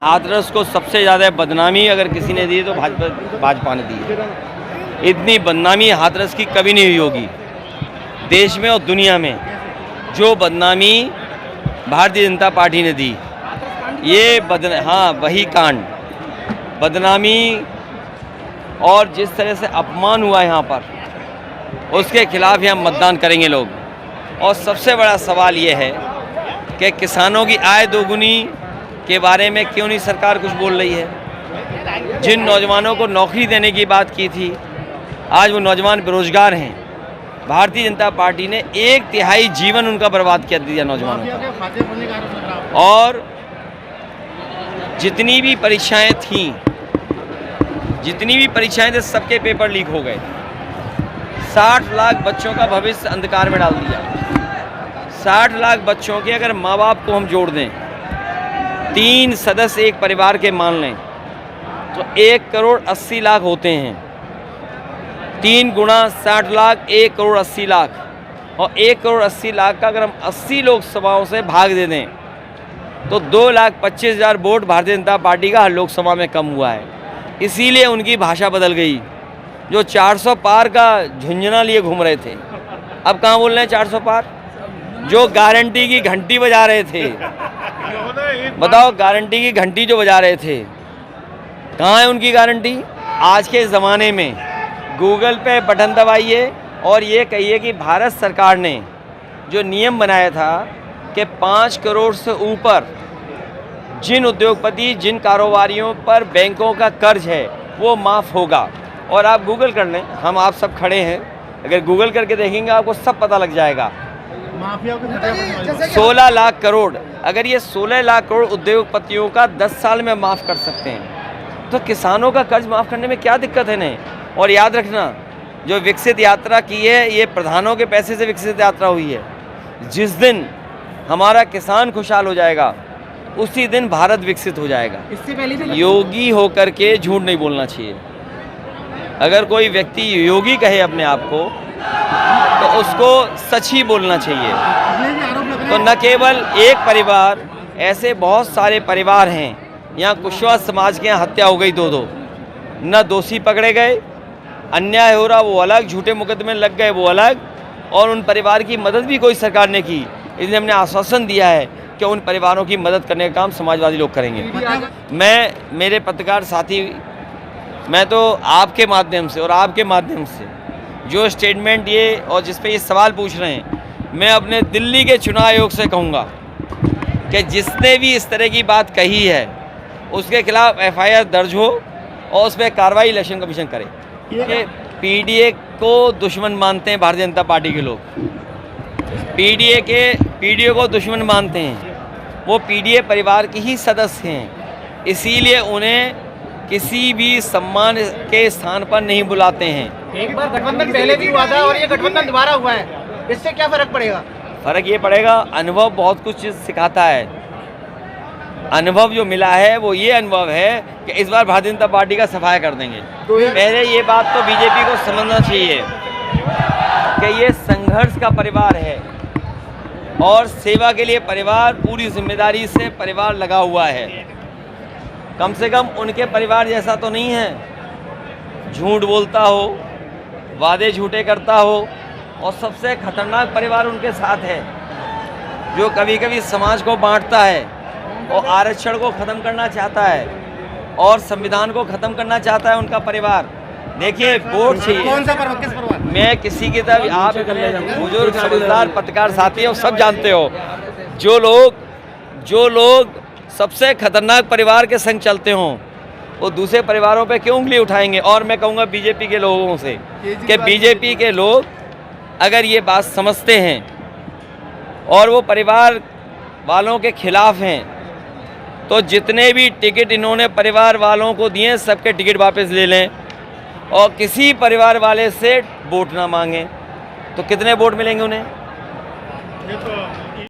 हाथरस को सबसे ज़्यादा बदनामी अगर किसी ने दी तो भाजपा ने दी है। इतनी बदनामी हाथरस की कभी नहीं हुई होगी देश में और दुनिया में, जो बदनामी भारतीय जनता पार्टी ने दी। ये हाँ, वही कांड, बदनामी और जिस तरह से अपमान हुआ यहाँ पर, उसके खिलाफ यहाँ मतदान करेंगे लोग। और सबसे बड़ा सवाल ये है कि किसानों की आय दोगुनी के बारे में क्यों नहीं सरकार कुछ बोल रही है। जिन नौजवानों को नौकरी देने की बात की थी, आज वो नौजवान बेरोजगार हैं। भारतीय जनता पार्टी ने 1/3 जीवन उनका बर्बाद कर दिया नौजवानों का। और जितनी भी परीक्षाएं थीं, सबके पेपर लीक हो गए। 60 लाख बच्चों का भविष्य अंधकार में डाल दिया। 60 लाख बच्चों के अगर माँ बाप को हम जोड़ दें, 3 सदस्य एक परिवार के मान लें, तो 1 करोड़ 80 लाख होते हैं। 3 गुणा 60 लाख, 1 करोड़ 80 लाख। और 1 करोड़ 80 लाख का अगर हम 80 लोकसभाओं से भाग दे दें तो 2,25,000 वोट भारतीय जनता पार्टी का हर लोकसभा में कम हुआ है। इसीलिए उनकी भाषा बदल गई। जो 400 पार का झुंझुना लिए घूम रहे थे, अब कहाँ बोल रहे हैं 400 पार। जो गारंटी की घंटी बजा रहे थे, बताओ, गारंटी की घंटी जो बजा रहे थे, कहाँ है उनकी गारंटी। आज के ज़माने में गूगल पे बटन दबाइए और ये कहिए कि भारत सरकार ने जो नियम बनाया था कि 5 करोड़ से ऊपर जिन उद्योगपति, जिन कारोबारियों पर बैंकों का कर्ज है वो माफ़ होगा। और आप गूगल कर लें, हम आप सब खड़े हैं, अगर गूगल करके देखेंगे आपको सब पता लग जाएगा। 16 लाख करोड़, अगर ये 16 लाख करोड़ उद्योगपतियों का 10 साल में माफ़ कर सकते हैं, तो किसानों का कर्ज माफ़ करने में क्या दिक्कत है नहीं। और याद रखना, जो विकसित यात्रा की है, ये प्रधानों के पैसे से विकसित यात्रा हुई है। जिस दिन हमारा किसान खुशहाल हो जाएगा, उसी दिन भारत विकसित हो जाएगा। इससे पहले योगी होकर के झूठ नहीं बोलना चाहिए। अगर कोई व्यक्ति योगी कहे अपने आप को, तो उसको सच ही बोलना चाहिए। तो न केवल एक परिवार, ऐसे बहुत सारे परिवार हैं। यहाँ कुशवाहा समाज के यहाँ हत्या हो गई 2-2, न दोषी पकड़े गए, अन्याय हो रहा वो अलग, झूठे मुकदमे लग गए वो अलग, और उन परिवार की मदद भी कोई सरकार ने की। इसलिए हमने आश्वासन दिया है कि उन परिवारों की मदद करने का काम समाजवादी लोग करेंगे। मेरे पत्रकार साथी, मैं तो आपके माध्यम से और आपके माध्यम से जो स्टेटमेंट ये और जिस पे ये सवाल पूछ रहे हैं, मैं अपने दिल्ली के चुनाव आयोग से कहूँगा कि जिसने भी इस तरह की बात कही है उसके खिलाफ FIR दर्ज हो और उस पर कार्रवाई इलेक्शन कमीशन करे। कि PDA को दुश्मन मानते हैं भारतीय जनता पार्टी के लोग, PDA को दुश्मन मानते हैं। वो PDA परिवार के ही सदस्य हैं, इसीलिए उन्हें किसी भी सम्मान के स्थान पर नहीं बुलाते हैं। एक बार गठबंधन पहले भी हुआ था और ये गठबंधन दोबारा हुआ है, इससे क्या फर्क पड़ेगा? फर्क ये पड़ेगा, अनुभव बहुत कुछ चीज़ सिखाता है। अनुभव जो मिला है वो ये अनुभव है कि इस बार भारतीय जनता पार्टी का सफाया कर देंगे। पहले ये बात तो बीजेपी को समझना चाहिए कि ये संघर्ष का परिवार है और सेवा के लिए परिवार, पूरी जिम्मेदारी से परिवार लगा हुआ है। कम से कम उनके परिवार जैसा तो नहीं है, झूठ बोलता हो, वादे झूठे करता हो, और सबसे खतरनाक परिवार उनके साथ है जो कभी कभी समाज को बांटता है और आरक्षण को ख़त्म करना चाहता है और संविधान को ख़त्म करना चाहता है उनका परिवार। देखिए, वोट चाहिए। कौन सा परिवार, किस परिवार? मैं किसी की तरफ, आप बुजुर्ग समझदार पत्रकार साथी हो, सब जानते हो, जो लोग सबसे खतरनाक परिवार के संग चलते हों वो दूसरे परिवारों पे क्यों उंगली उठाएंगे। और मैं कहूँगा बीजेपी के लोगों से कि बीजेपी के लोग अगर ये बात समझते हैं और वो परिवार वालों के खिलाफ हैं, तो जितने भी टिकट इन्होंने परिवार वालों को दिए, सबके टिकट वापस ले लें और किसी परिवार वाले से वोट ना मांगें। तो कितने वोट मिलेंगे उन्हें?